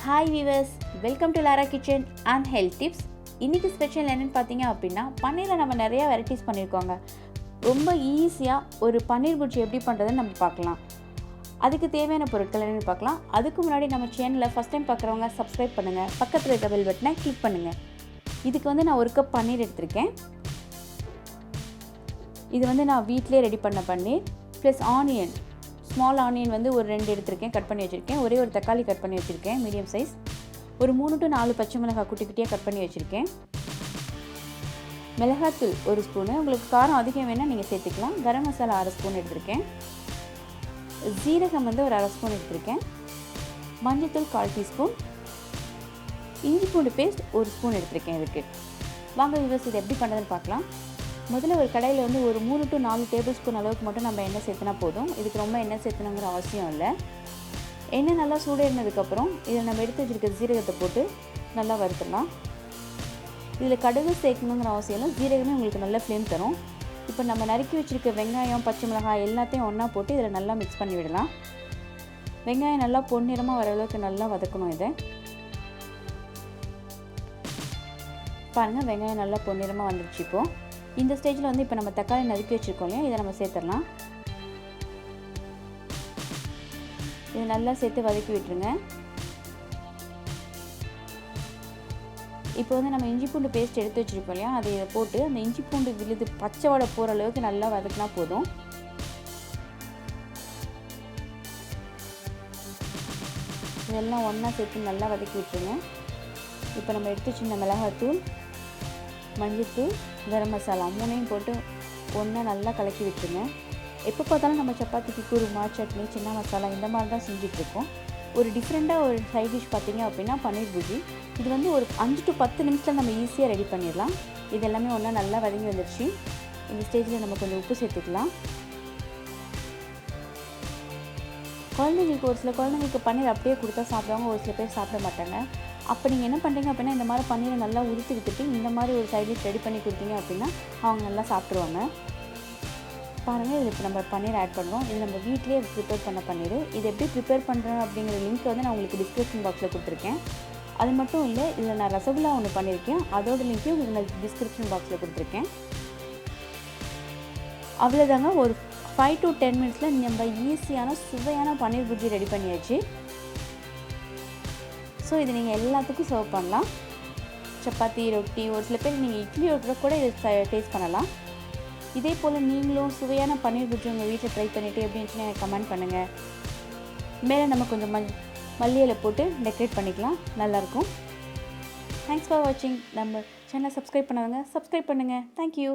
Hi viewers, welcome to Lara kitchen and health tips. இன்றைக்கி special என்னென்னு பார்த்தீங்க அப்படின்னா, பன்னீரில் நம்ம நிறையா வெரைட்டிஸ் பண்ணியிருக்கோங்க. ரொம்ப ஈஸியாக ஒரு பன்னீர் புர்ஜி எப்படி பண்ணுறதுன்னு நம்ம பார்க்கலாம். அதுக்கு தேவையான பொருட்கள் என்னென்னு பார்க்கலாம். அதுக்கு முன்னாடி நம்ம சேனலில் ஃபஸ்ட் டைம் பார்க்குறவங்க சப்ஸ்கிரைப் பண்ணுங்கள், பக்கத்தில் இருக்க பெல் பட்டனை கிளிக் பண்ணுங்கள். இதுக்கு நான் 1 கப் பன்னீர் எடுத்திருக்கேன். இது நான் வீட்டிலே ரெடி பண்ண பன்னீர் ப்ளஸ் ஆனியன், ஸ்மால் ஆனியன் ஒரு 2 எடுத்திருக்கேன், கட் பண்ணி வச்சுருக்கேன். ஒரே ஒரு தக்காளி கட் பண்ணி வச்சுருக்கேன், மீடியம் சைஸ். ஒரு 3 to 4 பச்சை மிளகாய் குட்டி குட்டியாக கட் பண்ணி வச்சுருக்கேன். மிளகாத்தூள் 1 ஸ்பூனு, உங்களுக்கு காரம் அதிகம் வேணால் நீங்கள் சேர்த்துக்கலாம். கரம் மசாலா 1/2 ஸ்பூன் எடுத்திருக்கேன். ஜீரகம் ஒரு 1/2 ஸ்பூன் எடுத்திருக்கேன். மஞ்சள்தூள் 1/4 டீஸ்பூன். இஞ்சி பூண்டு பேஸ்ட் 1 ஸ்பூன் எடுத்திருக்கேன். இதுக்கு வாங்க விவசாயம் இது எப்படி பண்ணுறதுன்னு பார்க்கலாம். முதல்ல ஒரு கடாயில் ஒரு 3 to 4 டேபிள் ஸ்பூன் அளவுக்கு மட்டும் நம்ம எண்ணெய் சேர்த்துனா போதும். இதுக்கு ரொம்ப எண்ணெய் சேர்த்துணுங்கிற அவசியம் இல்லை. எண்ணெய் நல்லா சூடேறினதுக்கப்புறம் இதில் நம்ம எடுத்து வச்சுருக்க ஜீரகத்தை போட்டு நல்லா வறுத்துடலாம். இதில் கடுகு சேர்க்கணுங்கிற அவசியம் இல்லை, ஜீரகமே உங்களுக்கு நல்ல ஃப்ளேம் தரும். இப்போ நம்ம நறுக்கி வச்சுருக்க வெங்காயம், பச்சை மிளகாய் எல்லாத்தையும் ஒன்றா போட்டு இதில் நல்லா மிக்ஸ் பண்ணி விடலாம். வெங்காயம் நல்லா பொன்னிறமாக வர அளவுக்கு நல்லா வதக்கணும். இதை பாருங்கள், வெங்காயம் நல்லா பொன்னிறமாக வந்துடுச்சு. இப்போது இந்த ஸ்டேஜில் இப்போ நம்ம தக்காளி நறுக்கி வச்சுருக்கோம் இல்லையா, இதை நம்ம சேர்த்துடலாம். இதை நல்லா சேர்த்து வதக்கி விட்டுருங்க. இப்போ நம்ம இஞ்சி பூண்டு பேஸ்ட் எடுத்து வச்சுருக்கோம் இல்லையா, அதை இதை போட்டு அந்த இஞ்சி பூண்டு விழுது பச்சை வடை போகிற அளவுக்கு நல்லா வதக்கினா போதும். இதெல்லாம் ஒன்றா சேர்த்து நல்லா வதக்கி விட்டுருங்க. இப்போ நம்ம எடுத்து வச்சுருந்த மிளகாத்தூள், மஞ்சள்தூள், கரம் மசாலா 3ஐயும் போட்டு ஒன்றா நல்லா கலக்கி விட்டுருங்க. எப்போ பார்த்தாலும் நம்ம சப்பாத்திக்கு குருமா, சட்னி, சின்ன மசாலா இந்த மாதிரி தான் செஞ்சிட்ருக்கோம். ஒரு டிஃப்ரெண்ட்டாக ஒரு சைட் டிஷ் பார்த்திங்க அப்படின்னா பன்னீர் புர்ஜி. இது ஒரு 5 to 10 நிமிஷத்தில் நம்ம ஈஸியாக ரெடி பண்ணிடலாம். இது எல்லாமே ஒன்றா நல்லா வதங்கி வந்துடுச்சு. இந்த ஸ்டேஜில் நம்ம கொஞ்சம் உப்பு சேர்த்துக்கலாம். குழந்தைங்களுக்கு ஒரு சில குழந்தைங்களுக்கு பன்னீர் அப்படியே கொடுத்தா சாப்பிடுவாங்க, ஒரு சில பேர் சாப்பிட மாட்டாங்க. அப்போ நீங்கள் என்ன பண்ணுறீங்க அப்படின்னா, இந்த மாதிரி பன்னீரை நல்லா உரித்து விட்டுட்டு இந்த மாதிரி ஒரு சைட் டிஷ் ரெடி பண்ணி கொடுத்தீங்க அப்படின்னா அவங்க நல்லா சாப்பிட்ருவாங்க. பாருங்கள், இது இப்போ நம்ம பன்னீர் ஆட் பண்ணுறோம். இது நம்ம வீட்டிலே ப்ரிப்பேர் பண்ண பன்னீர். இது எப்படி ப்ரிப்பேர் பண்ணுறோம் அப்படிங்கிற லிங்க் நான் உங்களுக்கு டிஸ்கிரிப்ஷன் பாக்ஸில் கொடுத்துருக்கேன். அது மட்டும் இல்லை, இதில் நான் ரசகுல்லா ஒன்று பண்ணியிருக்கேன், அதோட லிங்க்கையும் உங்களுக்கு நான் டிஸ்கிரிப்ஷன் பாக்ஸில் கொடுத்துருக்கேன். அவ்வளோதாங்க, ஒரு 5 to 10 மினிட்ஸில் நம்ம ஈஸியான சுவையான பன்னீர் புர்ஜி ரெடி பண்ணியாச்சு. ஸோ இது நீங்கள் எல்லாத்துக்கும் சர்வ் பண்ணலாம். சப்பாத்தி, ரொட்டி, ஒரு சில பேர் நீங்கள் இட்லி கூட இதை டேஸ்ட் பண்ணலாம். இதே போல் நீங்களும் சுவையான பன்னீர் புர்ஜி உங்கள் வீட்டில் ட்ரை பண்ணிவிட்டு எப்படி இருந்துச்சுன்னு எனக்கு கமெண்ட் பண்ணுங்கள். மேலே நம்ம கொஞ்சம் மல்லி இலை போட்டு டெக்கரேட் பண்ணிக்கலாம், நல்லாயிருக்கும். தேங்க்ஸ் ஃபார் வாட்சிங். நம்ம சேனலை சப்ஸ்கிரைப் பண்ணாதவங்க சப்ஸ்கிரைப் பண்ணுங்கள். தேங்க்யூ.